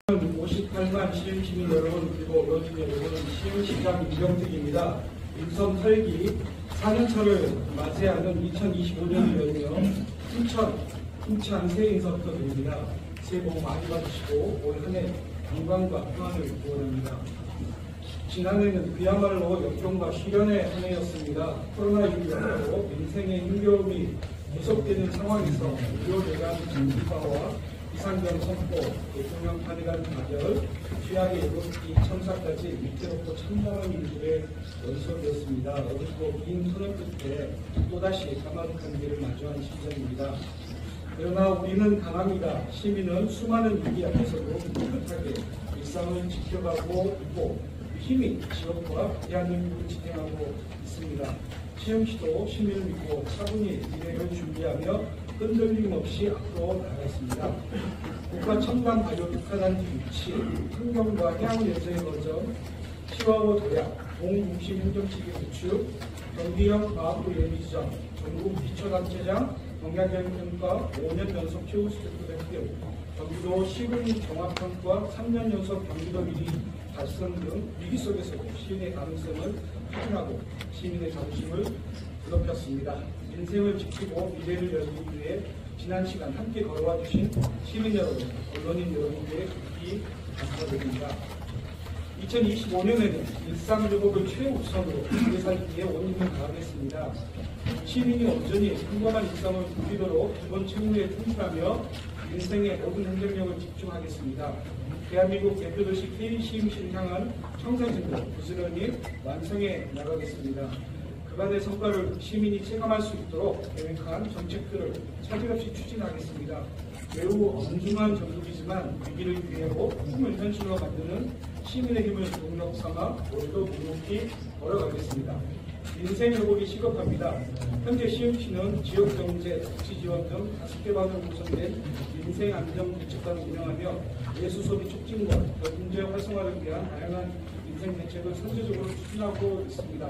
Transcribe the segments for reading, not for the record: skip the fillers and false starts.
58만 시흥시민 여러분, 그리고 어르신 여러분, 시흥시장 이병택입니다. 인선 설기 4년차를 맞이하는 2025년을 열며 힘찬 새해 인사부터 드립니다. 새해 복 많이 받으시고 올 한 해 건강과 평안을 기원합니다. 지난해는 그야말로 역경과 시련의 한 해였습니다. 코로나19로 인생의 힘겨움이 계속되는 상황에서 의료대란 정기화와 비상경 선포, 대통령 탄핵안 가결, 취약에 이르기 참사까지 밑에로부터 참담한 일들에 연속되었습니다. 어렵고 긴 소년 끝에 또다시 까마득한 길을 마주한 시점입니다. 그러나 우리는 강합니다. 시민은 수많은 위기 앞에서도 꿋꿋하게 일상을 지켜가고 있고 힘이 지역과 대한민국을 지탱하고 있습니다. 시흥시도 시민을 믿고 차분히 미래를 준비하며 흔들림 없이 앞으로 나아갔습니다. 국가 첨단 바이오 특화단지 유치, 환경과 해양 예정의 거점, 시와호 도약, 동중심 행정체계 구축, 경비형 과학부 예비지점, 전국 기초단체장, 경량경영평가 5년 연속 최우수제도 대표, 경기도 시군 종합평가 3년 연속 경기도 1위 달성 등 위기 속에서도 시흥의 가능성을 확인하고 시민의 자부심을 높였습니다. 인생을 지키고 미래를 열기 위해 지난 시간 함께 걸어와 주신 시민 여러분, 언론인 여러분께 깊이 감사드립니다. 2025년에는 일상회복을 최우선으로 살기에 온 힘을 다하겠습니다. 시민이 온전히 평범한 일상을 누리도록 기본 책무에 충실하며 인생의 모든 행정력을 집중하겠습니다. 대한민국 대표도시 K시흥시를 향한 청사진도 부지런히 완성해 나가겠습니다. 그간의 성과를 시민이 체감할 수 있도록 계획한 정책들을 차질없이 추진하겠습니다. 매우 엄중한 정국이지만 위기를 기회로 꿈을 현실로 만드는 시민의 힘을 동력 삼아 올해도 묵묵히 걸어가겠습니다. 인생 회복이 시급합니다. 현재 시흥시는 지역경제, 복지지원 등 5개 방으로 구성된 인생안정대책관을 운영하며 예수소비 촉진과 경제 활성화를 위한 다양한 인생 대책을 선제적으로 추진하고 있습니다.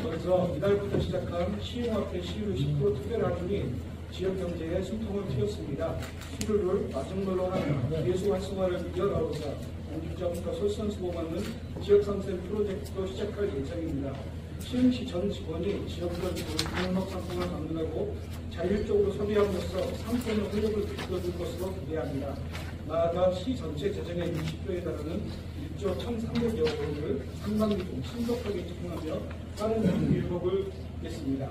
먼저 이달부터 시작한 시흥화폐 시효율 10% 특별할인이 지역경제에 숨통을 틔웠습니다. 시효율을 낮은 걸로 하며 예수 활성화를 이어나가고자 공직자부터 솔선수범하는 지역상생 프로젝트도 시작할 예정입니다. 시흥시 전 직원이 지역별 공업 상품을 방문하고 자율적으로 소비함으로써 상권의 활력을 불러줄 것으로 기대합니다. 나아가 시 전체 재정의 60%에 달하는 1조 1,300여 원을 상반기 중 신속하게 집중하며 빠른 경기 회복을 하겠습니다.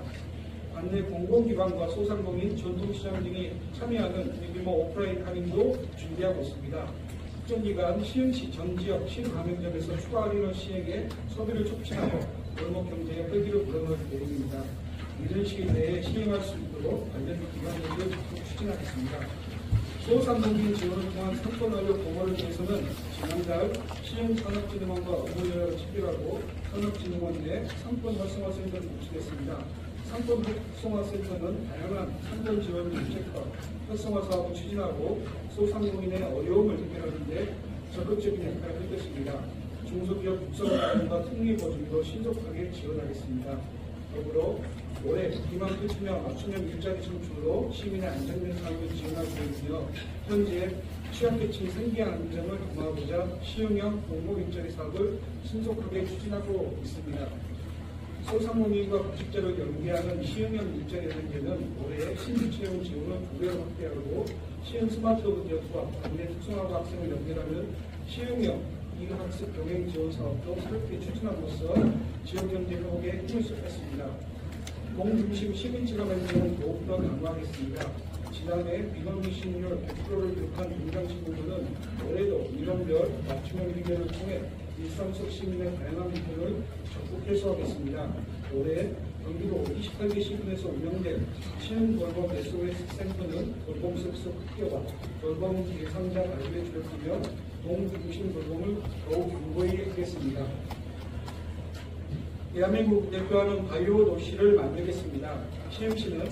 관내 공공기관과 소상공인, 전통시장 등이 참여하는 대규모 오프라인 할인도 준비하고 있습니다. 특정기간 시흥시 전 지역 실가맹점에서 추가 할인을 시행해 소비를 촉진하고 골목 경제의 활기를 불어넣을 계획입니다. 이런 시기 내에 시행할 수 있도록 관련 기관들을 적극 추진하겠습니다. 소상공인 지원을 통한 상권 완료 공모를 위해서는 지난달 시흥산업진흥원과 업무조약을 체결하고 산업진흥원 내 상권 활성화센터를 구축했습니다. 상권 활성화센터는 다양한 상권 지원 정책과 활성화 사업을 추진하고 소상공인의 어려움을 해결하는 데 적극적인 역할을 할 것입니다. 중소기업 육성과 특례 보증도 신속하게 지원하겠습니다. 더불어 올해 기만 끝이며 맞춤형 일자리 창출로 시민의 안정된 삶을 지원할 계획이며 현재 취약계층 생계 안정을 도모하고자 시흥형 공공 일자리 사업을 신속하게 추진하고 있습니다. 소상공인과 구직자를 연계하는 시흥형 일자리 연계는 올해 신규 채용 지원을 2배로 확대하고 시흥 스마트홈 지역과 국내 특성화고 학생을 연결하는 시흥형 이학습 병행 지원 사업도 새롭게 추진함으로써 지역경제 회복에 힘을 쏟았습니다. 공중심 시민체가 만드는 더욱더 강화하겠습니다. 지난해 민원인 시민율 100%를 기록한 민간신문은 올해도 민원별 맞춤형 해결을 통해 일상 속 시민의 다양한 불편을 적극 해소하겠습니다. 올해 경기도 28개 시군에서 운영된 시흥돌봄 SOS 센터는 돌봄 서비스 확대와 돌봄 대상자 발굴에 주력하며 동중심 돌봄을 더욱 견고히 하겠습니다. 대한민국 대표하는 바이오 도시를 만들겠습니다. 시흥시는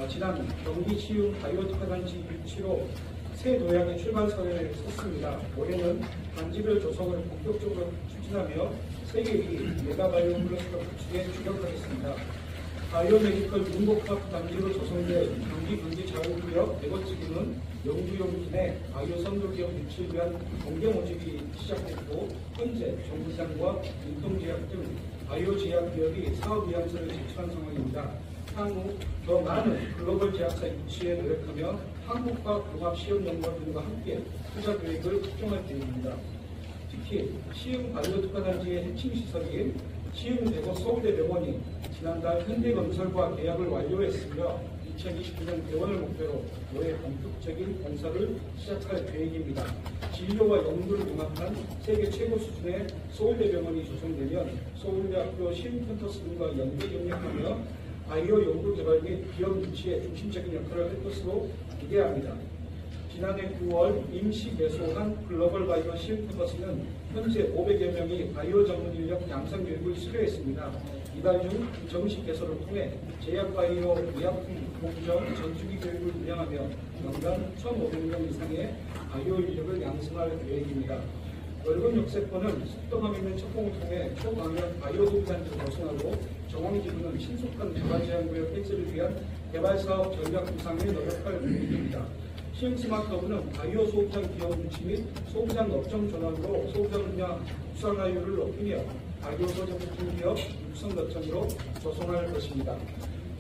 지난 경기 시흥 바이오 특화단지 유치로 새 도약의 출발선에 섰습니다. 올해는 단지별 조성을 본격적으로 추진하며 세계 2위 메가바이오 클러스터 구축에 주력하겠습니다. 바이오메디컬 문복합 단지로 조성된 경기자유구역 네거치기는 영주용기 내 바이오 선도기업 유치를 위한 공개 모집이 시작됐고 현재 정부상과 인통제약 등 바이오 제약 기업이 사업 의향서를 제출한 상황입니다. 향후 더 많은 글로벌 제약사 유치에 노력하며 한국과 종합 시험 연구원 등과 함께 투자 계획을 확정할 계획입니다. 특히 시흥 바이오특화단지의 핵심 시설인 시흥대고 서울대병원이 지난달 현대건설과 계약을 완료했으며 2029년 개원을 목표로 올해 본격적인 건설을 시작할 계획입니다. 진료와 연구를 융합한 세계 최고 수준의 서울대병원이 조성되면 서울대학교 시흥캠퍼스 등과 연계 협력하며 바이오 연구 개발 및 기업 유치에 중심적인 역할을 할 것으로 기대합니다. 지난해 9월 임시 개소한 글로벌 바이오 시흥캠퍼스는 현재 500여 명이 바이오 전문 인력 양성 교육을 수료했습니다. 이달 중 정식 개소를 통해 제약 바이오 의약품 공정 전주기 교육을 운영하며 연간 1,500명 이상의 바이오 인력을 양성할 계획입니다. 넓은 역세권은 속도감 있는 착공을 통해 초강력 바이오 소비단지를 벗어나고 정황지구는 신속한 개발제한구역 폐지를 위한 개발사업 전략 구상에 노력할 계획입니다. 시흥 스마트허브는 바이오 소비장 기업 유치 및 소비장 업종 전환으로 소비장 분야 국산화율을 높이며 바이오 소재품 기업 육성 거점으로 조성할 것입니다.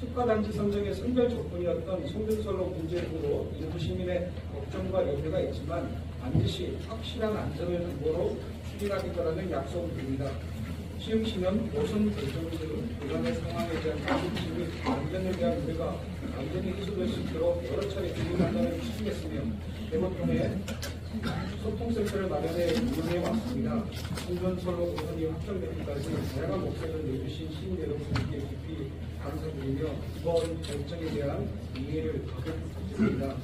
특화단지 선정의 선별 조건이었던 송전선로 문제 등으로 일부 시민의 걱정과 염려가 있지만 반드시 확실한 안전을 담보로 추진하겠다는 약속드립니다. 시흥시는 모션 결정 등 불안의 상황에 대한 가중치 및 안전에 대한 우려가 안전이 해소될 수 있도록 여러 차례 준비한다는 추진했으며 이번 통해 소통센터를 마련해 운영해 왔습니다. 송전선로 개선이 확정되기까지 다양한 목소리를 내주신 시민 여러분께 깊이 감사드리며 이번 결정에 대한 이해를 가득 부탁드립니다.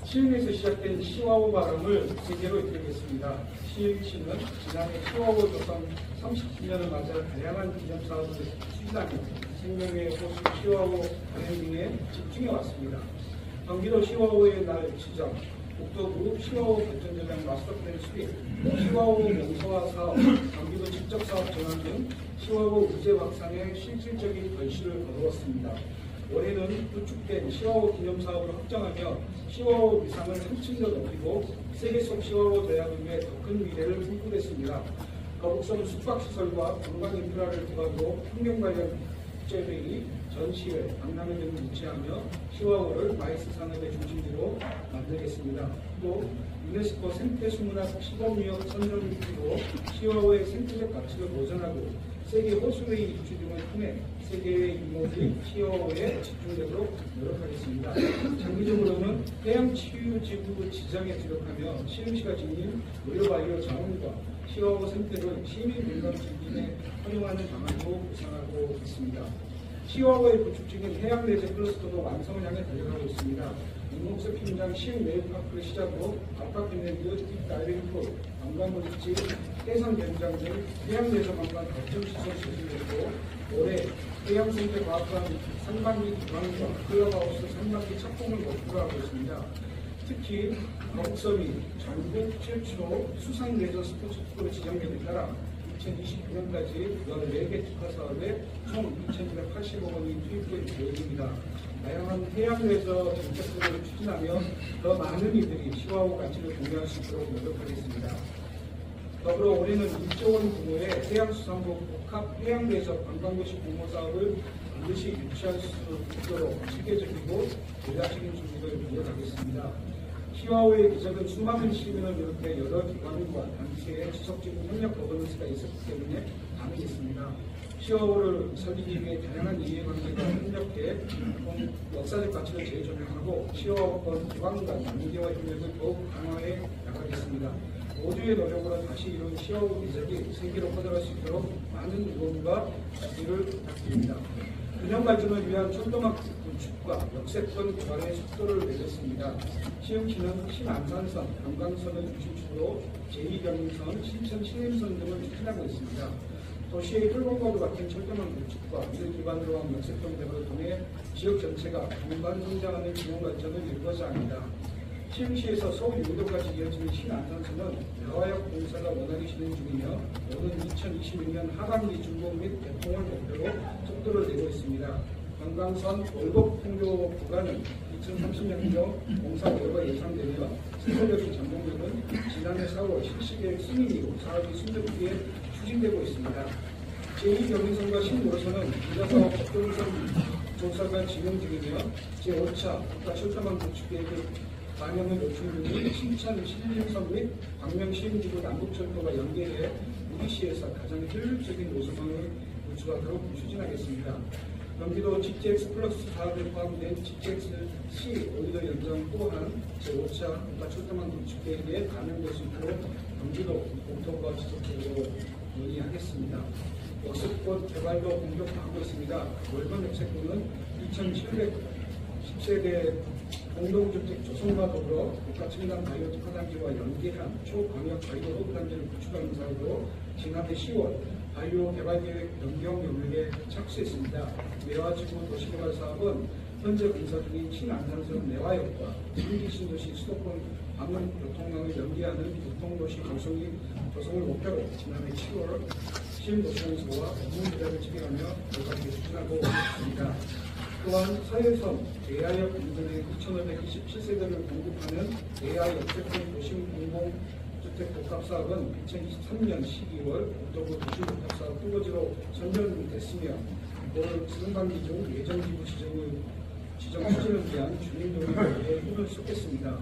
시흥에서 시작된 시와오 바람을 세계로 이끌겠습니다. 시흥시는 지난해 시와오 조성 30주년을 맞아 다양한 기념사업을 추진하며 생명의 호수 시와오 관행 등에 집중해 왔습니다. 경기도 시와오의 날 지정, 국토부 시와오 발전전략 마스터플랜 수립, 시와오 명소화 사업, 경기도 직접사업 전환 등 시와오 의제 확산에 실질적인 결실을 거두었습니다. 올해는 구축된 시와오 기념사업을 확정하며 시와오 위상을 한층 더 높이고 세계 속 시와오 대학을 위해 더 큰 미래를 꿈꾸겠습니다. 거북선 숙박시설과 관광 인프라를 기반으로 환경 관련 국제회의, 전시회, 박람회 등을 유치하며 시와오를 마이스 산업의 중심지로 만들겠습니다. 또 유네스코 생태수문학 시범유역 선정으로 시와오의 생태적 가치를 보존하고 세계 호수회의 유치 등을 통해 세계의 이모지 시와오에 집중되도록 노력하겠습니다. 장기적으로는 해양치유지구 지정에 주력하며 시흥시가 지닌 의료바이오 자원과 시와오 생태를 시민 민간 지진에 활용하는 방안도 구상하고 있습니다. 시와오의 구축 중인 해양내재 클러스터도 완성을 향해 달려가고 있습니다. 인목석 팀장 시흥 웨이파크를 시작으로 아파트내드 다이빙풀, 관광물질, 해상견장 등 해양내재 관광 거점시설 제공됐고 올해 해양생태과학관 상반기 기관과 클럽하우스 상반기 착공을 목표로 하고 있습니다. 특히 거북섬이 전국 최초로 수상레저 스포츠투어로 지정됨에 따라 2029년까지 14개 특화 사업에 총 2,280억 원이 투입될 계획입니다. 다양한 해양레저 정책들을 추진하며 더 많은 이들이 시와오 가치를 공유할 수 있도록 노력하겠습니다. 더불어 올해는 1조 원 규모의 해양수산부 복합 해양레저 관광도시 공모 사업을 반드시 유치할 수 있도록 체계적이고 전략적인 준비를 노력하겠습니다. 시와오의 기적은 수많은 시민을 비롯해 여러 기관과 단체의 지속적인 협력 거버넌스가 있었기 때문에 가능했습니다. 시와오를 살리기 위해 다양한 이해관계가 협력해 역사적 가치를 재조명하고 시와오권 기관 간 관계와 협력을 더욱 강화해 나가겠습니다. 모두의 노력으로 다시 이룬 시와오 기적이 세계로 퍼져갈 수 있도록 많은 응원과 지지를 부탁드립니다. 균형 발전을 위한 철도막 구축과 역세권 개발의 속도를 내렸습니다. 시흥시는 신안산선, 경강선을 중심축으로 제2경인선, 신천 신림선 등을 추진하고 있습니다. 도시의 혈공과도 같은 철도망 구축과 이를 기반으로 한 역세권 개발을 통해 지역 전체가 동반 성장하는 균형 발전을 이루고자 합니다. 시흥시에서 서울 용도까지 이어지는 신안산선은 대화역 공사가 원활히 진행 중이며 오는 2021년 하반기 준공 및 개통을 목표로 속도를 내고 있습니다. 관광선 월곡 통교 구간은 2030년경 공사 결과 예상되며 신설역인 잠봉역은 지난해 4월 실시계획 승인이고 사업이 순조롭게 추진되고 있습니다. 제2경인선과 신노선은 기가사업 접근선 조사가 진행 중이며 제5차 국가철도망 구축계획의 반영을 요청 중인 신천 신림선 및 광명시흥지구 남북철도가 연계해 우리시에서 가장 효율적인 노선망을 구축하도록 추진하겠습니다. 경기도 GTX 플러스 사업에 포함된 GTX-C 오일러 연장 또한 제5차 국가철도망 구축계획에 반영될 수 있도록 경기도 공통과 지속적으로 논의하겠습니다. 역세권 개발도 공격하고 있습니다. 월번 역세권은 2,710세대 공동주택 조성과 더불어 국가층단 바이오 특화단지와 연계한 초광역 바이오 허브단지를 구축하는 사업으로 지난해 10월 바이오 개발계획 변경 영역에 착수했습니다. 매화지구 도시개발 사업은 현재 공사 중인 신안산선 매화역과 신기신도시 수도권 방문 교통망을 연계하는 교통도시 조성을 목표로 지난해 7월 신도시공사와 업무계획을 진행하며 결과를 추진하고 있습니다. 또한 서해선 대하역 인근의 2,527세대를 공급하는 대하역세권 도심 공공주택 복합사업은 2023년 12월 국토부 도시복합사업 후보지로 선정됐으며 올 상반기 중 예정지구 지정 추진을 위한 주민동의회에 힘을 쏟겠습니다.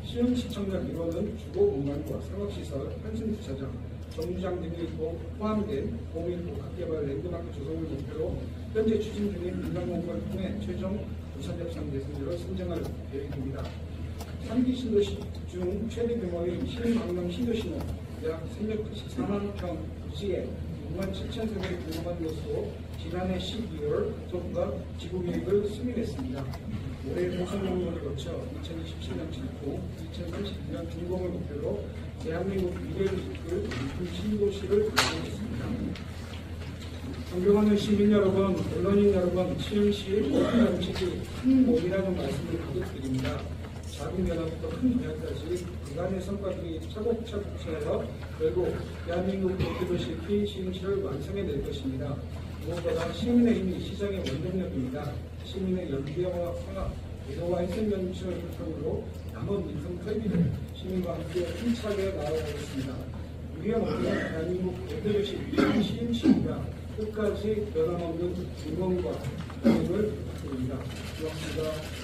시흥시청역 1호는 주거공간과 상업시설, 환승주차장, 정류장 등이 포함된 공인 복합개발 랜드마크 조성을 목표로 현재 추진 중인 민간공부를 통해 최종 부산협상 대상지로 선정할 계획입니다. 3기 신도시 중 최대 규모의 신광명 신도시는 약 314만 평 부지에 6만 7천 세대를 공급한 것으로 지난해 12월 정부가 지구계획을 승인했습니다. 올해 공사농로를 거쳐 2027년 진공, 2032년 준공을 목표로 대한민국 미래를 이끌 신도시를 구성했습니다. 존경하는 시민 여러분, 언론인 여러분, 시흥시 모든 정책이 큰 몸이라는 말씀을 드립니다. 작은 변화부터 큰 변화까지 그간의 성과들이 차곡차곡 쌓여 결국 대한민국 대표도시 시흥시를 완성해낼 것입니다. 무엇보다 시민의 힘이 시장의 원동력입니다. 시민의 연기와 화합, 애도와 희생정신을 바탕으로 남은 민생 설비를 시민과 함께 힘차게 나아가겠습니다. 우리의 목표는 대한민국 대표도시 시흥시입니다. 끝까지 변함없는 응원과協力을 부탁드립니다. 고맙습니다.